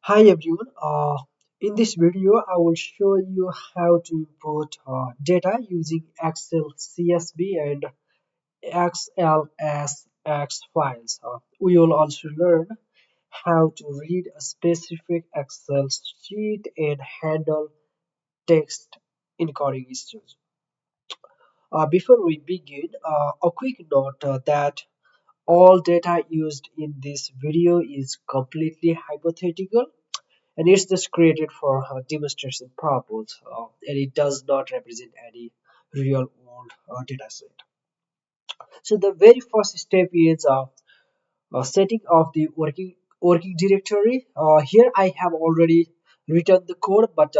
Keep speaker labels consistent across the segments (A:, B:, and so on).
A: Hi everyone. In this video, I will show you how to import data using Excel CSV and XLSX files. We will also learn how to read a specific Excel sheet and handle text encoding issues. Before we begin, a quick note that all data used in this video is completely hypothetical and it's just created for demonstration purpose and it does not represent any real world data set. So the very first step is setting of the working directory. Here I have already written the code, but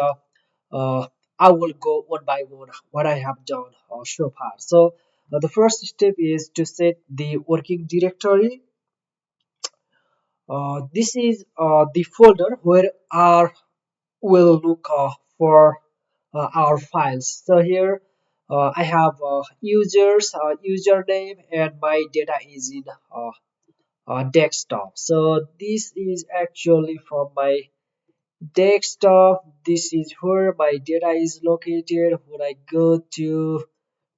A: uh, I will go one by one what I have done so far. So the first step is to set the working directory. This is the folder where our will look for our files. So here I have username, and my data is in desktop. So this is actually from my desktop. This is where my data is located. When I go to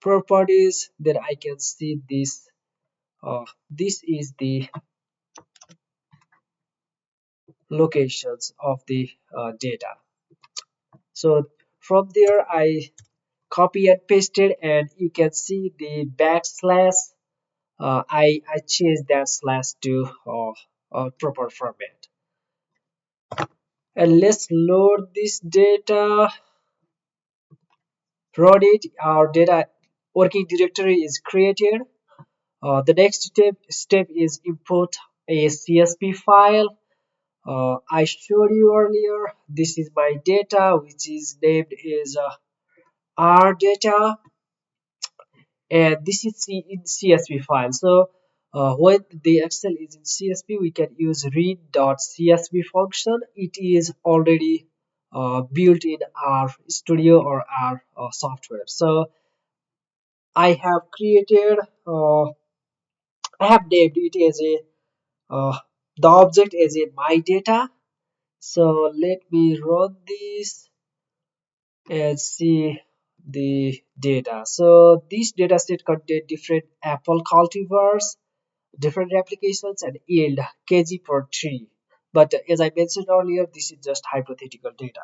A: properties, then I can see this. This is the locations of the data. So from there I copy and paste it, and you can see the backslash. I changed that slash to proper format. And let's load this data, run it. Our data working directory is created. The next step is import a CSV file. I showed you earlier. This is my data, which is named as R data, and this is in CSV file. So when the Excel is in CSV, we can use read.csv function. It is already built in our studio or our software. So I have created, I have named it as a the object as a my data. So let me run this and see the data. So this data set contain different apple cultivars, different applications, and yield kg per tree. But as I mentioned earlier, this is just hypothetical data.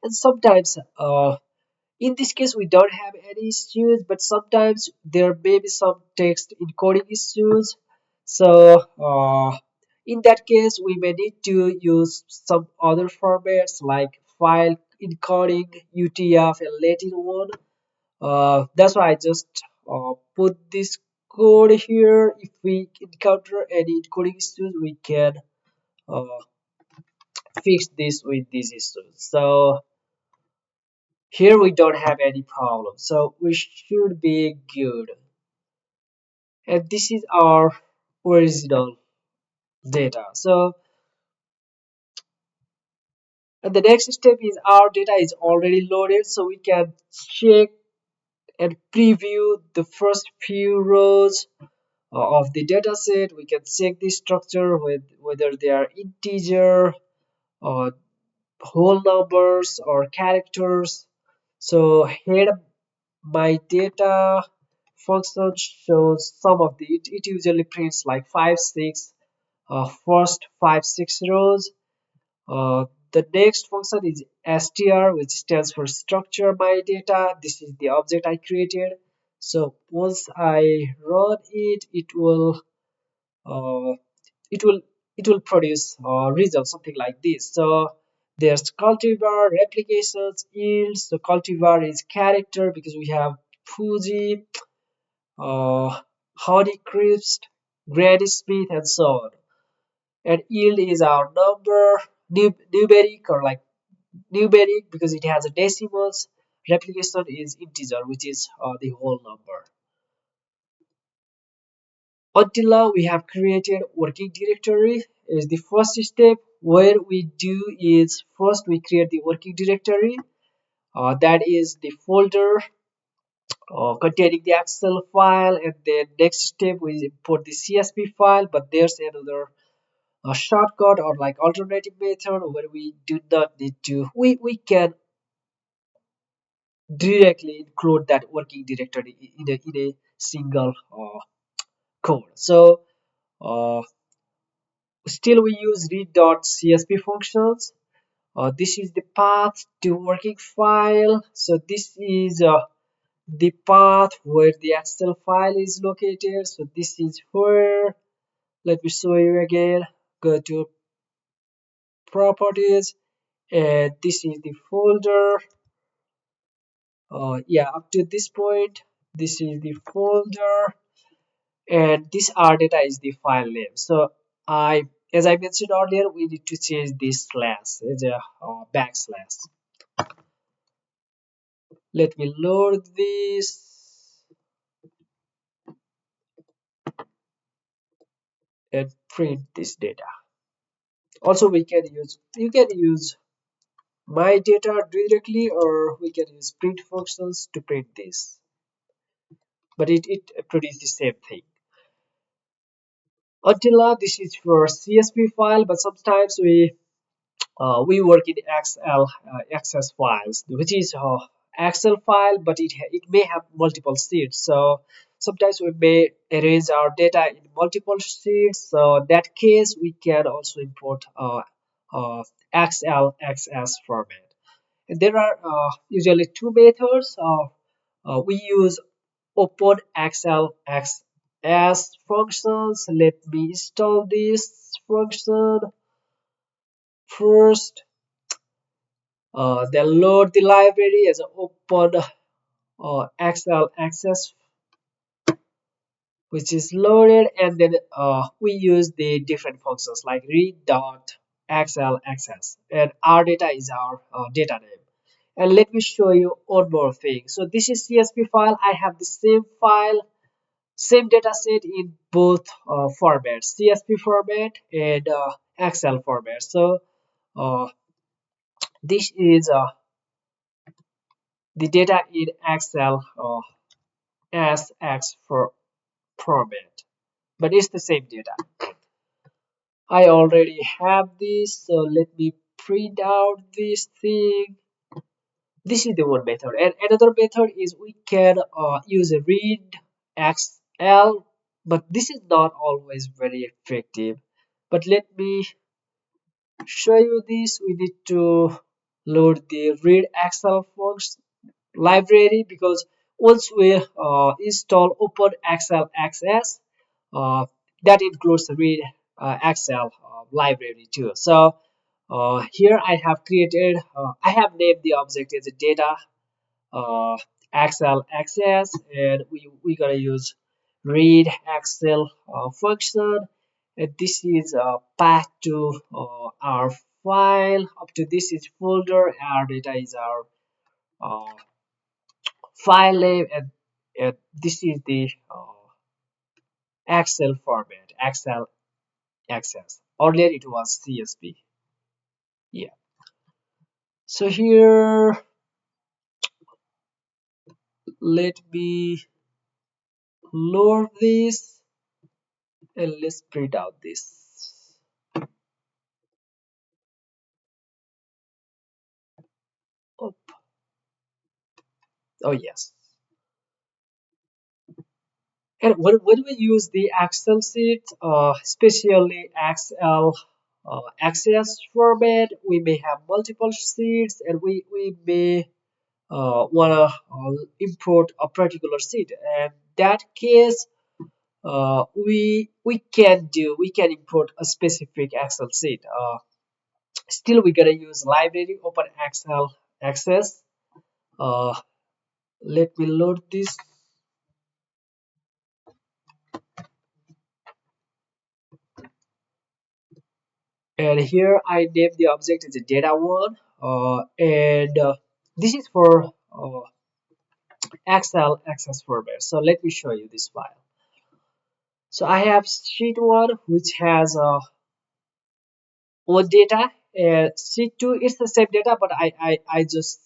A: And sometimes, in this case, we don't have any issues, but sometimes there may be some text encoding issues. So, in that case, we may need to use some other formats like file encoding, UTF, and Latin1. That's why I just put this code here. If we encounter any encoding issues, we can uh, fix this with these issues. So here we don't have any problem. So we should be good. And this is our original data. So and the next step is our data is already loaded, so we can check and preview the first few rows of the data set. We can check the structure with whether they are integer or whole numbers or characters. So here my data function shows some of the it usually prints like 5 6 first 5 6 rows. The next function is str, which stands for structure my data. This is the object I created. So once I run it, uh, it will it will produce results something like this. So there's cultivar, replications, yields. So cultivar is character because we have Fuji, Honeycrisp, Granny Smith, and so on. And yield is our number, numeric or like numeric because it has a decimals. Replication is integer, which is the whole number. Until now, we have created working directory. Is the first step. Where we do is first we create the working directory. That is the folder containing the Excel file, and then next step we import the CSV file. But there's another a shortcut or like alternative method where we do not need to, we can directly include that working directory in a single code. So still we use read.csv functions. This is the path to working file. So this is the path where the Excel file is located. So this is where, let me show you again. Go to properties, and this is the folder. Yeah, up to this point, this is the folder, and this R data is the file name. So as I mentioned earlier, we need to change this slash as a backslash. Let me load this and print this data. Also, you can use my data directly, or we can use print functions to print this, but it produces the same thing. Until now, this is for CSV file, but sometimes we work in XLSX files, which is Excel file, but it may have multiple sheets. So sometimes we may arrange our data in multiple sheets. So that case, we can also import XLSX format. And there are usually two methods. We use openxlsx functions. Let me install this function first. Then load the library as an open XLSX, which is loaded, and then we use the different functions like read.xlsx, and our data is our data name. And let me show you one more thing. So this is CSV file. I have the same file, same data set in both formats, CSV format and Excel format. So uh, this is the data in Excel SX for format, but it's the same data. I already have this, so let me print out this thing. This is the one method, and another method is we can use a readxl, but this is not always very effective. But let me show you this. We need to load the readxl function library, because once we install openxlsx, that includes the read xl library too. So here I have created, I have named the object as a data XLSX, and we gonna use readxl function, and this is a path to our file. Up to this is folder, our data is our uh, file name, and this is the Excel format, Excel access. Earlier it was CSV. Yeah. So here, let me load this and let's print out this. Oh, oh yes. And when we use the Excel sheet, especially Excel access format, we may have multiple sheets, and we may wanna import a particular sheet. And that case, we can import a specific Excel sheet. Still, we gotta use library open Excel access. Uh, Let me load this. And here I name the object as a data1, and this is for Excel access format. So let me show you this file. So I have sheet 1, which has one data, and sheet 2 is the same data, but I just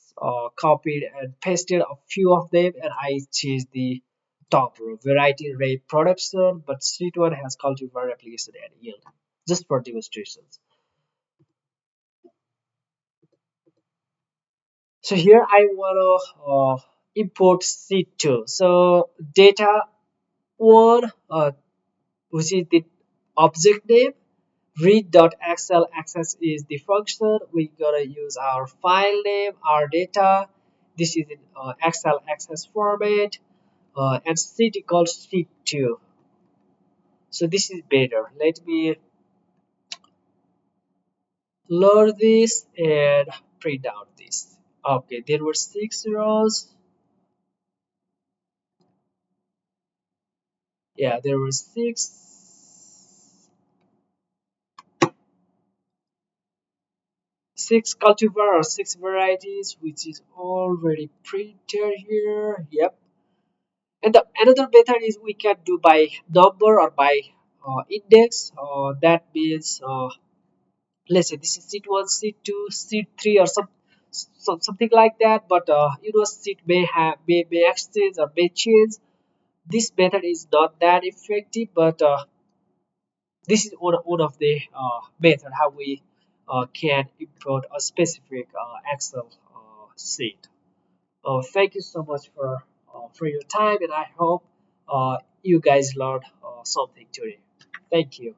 A: copied and pasted a few of them, and I changed the top row, variety rate production, but sheet 1 has cultivar application and yield. just for demonstrations. So here I want to import sheet 2. So data 1, which is the object name, read.xlsx is the function. We gotta use our file name, our data. This is in XLSX format, and sheet equals sheet 2. So this is better. Let me load this and print out this. Okay, there were 6 rows. Yeah, there were six cultivar or 6 varieties, which is already printed here. Yep. And the another method is we can do by number or by index. That means let's say this is seat 1, seat 2, seat 3, or something like that. But seat may have may extend or may change. This method is not that effective, but this is one of the method how we can import a specific Excel sheet. Thank you so much for your time, and I hope you guys learned something today. Thank you.